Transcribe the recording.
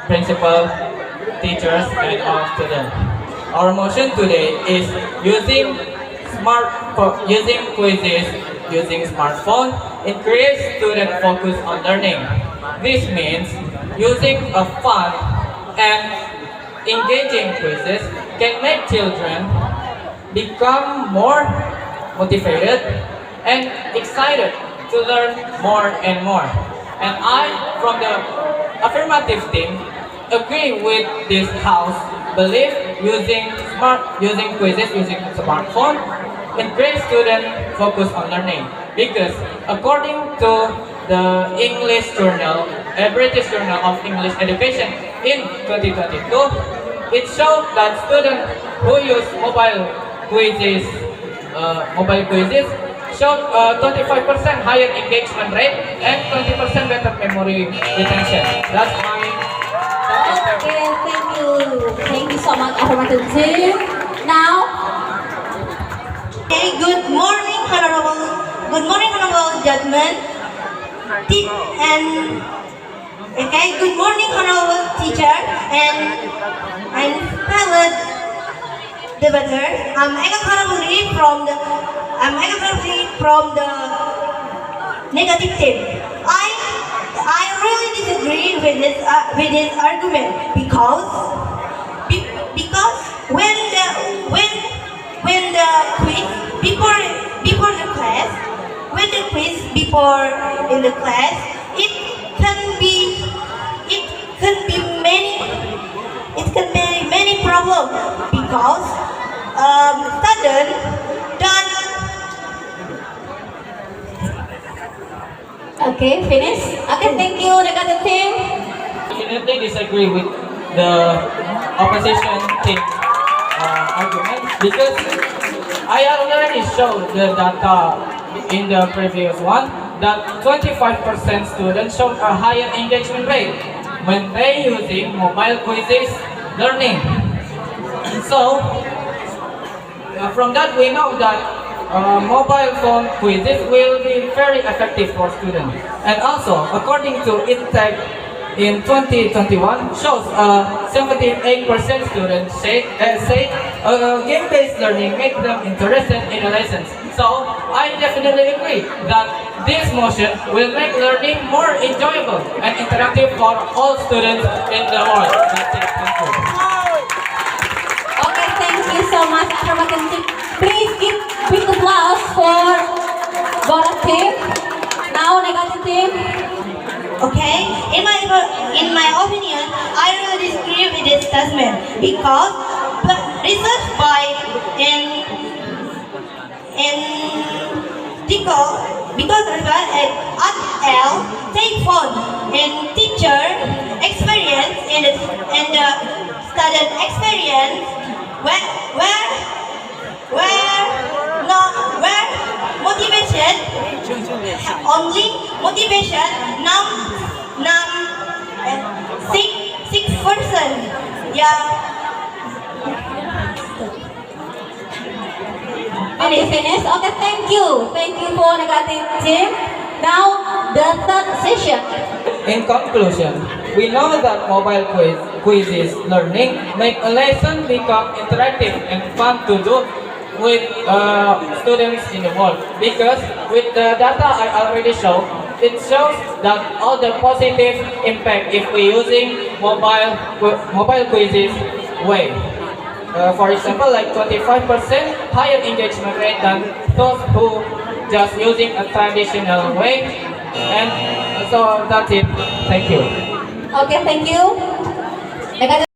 principal, teachers, and all students. Our motion today is using quizzes, using smartphone, encourage student focus on learning. This means using a fun and engaging quizzes can make children become more motivated and excited to learn more and more. And I, from the affirmative team, agree with this house belief using quizzes, using smartphone, encourage student focus on learning. Because according to the English Journal, a British Journal of English Education in 2022, it showed that students who use mobile quizzes showed 25% higher engagement rate and 20% better memory retention. That's my Okay, thank you. Thank you so much, affirmative team. Now, Okay, good morning, honorable gentlemen. Good morning, honorable teacher and fellow debater. I'm Eka Karaburi from the negative team. I really disagree with this argument because when the quiz before the class, in the class, it can be many problems because students don't. okay, finish. Okay, thank you, negative team. definitely disagree with the opposition team argument because I already showed the data in the previous one that 25% students showed a higher engagement rate when they using mobile quizzes learning. So from that we know that mobile phone quizzes will be very effective for students. And also, according to ITTech in 2021, shows 78% students say game-based learning make them interested in the lessons. So I definitely agree that this motion will make learning more enjoyable and interactive for all students in the world. That's it. Thank you. Okay, thank you so much, affirmative team. Please give big applause for both team. Now, negative team. Okay, in my opinion, I really disagree with this statement because research by at take phone and teacher experience and the student experience where motivation only motivation num 6%. Yeah. Okay, finish. Okay, thank you. Thank you for negative team. Now, the third session. In conclusion, we know that mobile quizzes learning make a lesson become interactive and fun to do with students in the world. Because with the data I already showed, it shows that all the positive impact if we using mobile quizzes way. For example, like 25% higher engagement rate than those who just using a traditional way. And so that's it. Thank you. Okay, thank you. Negative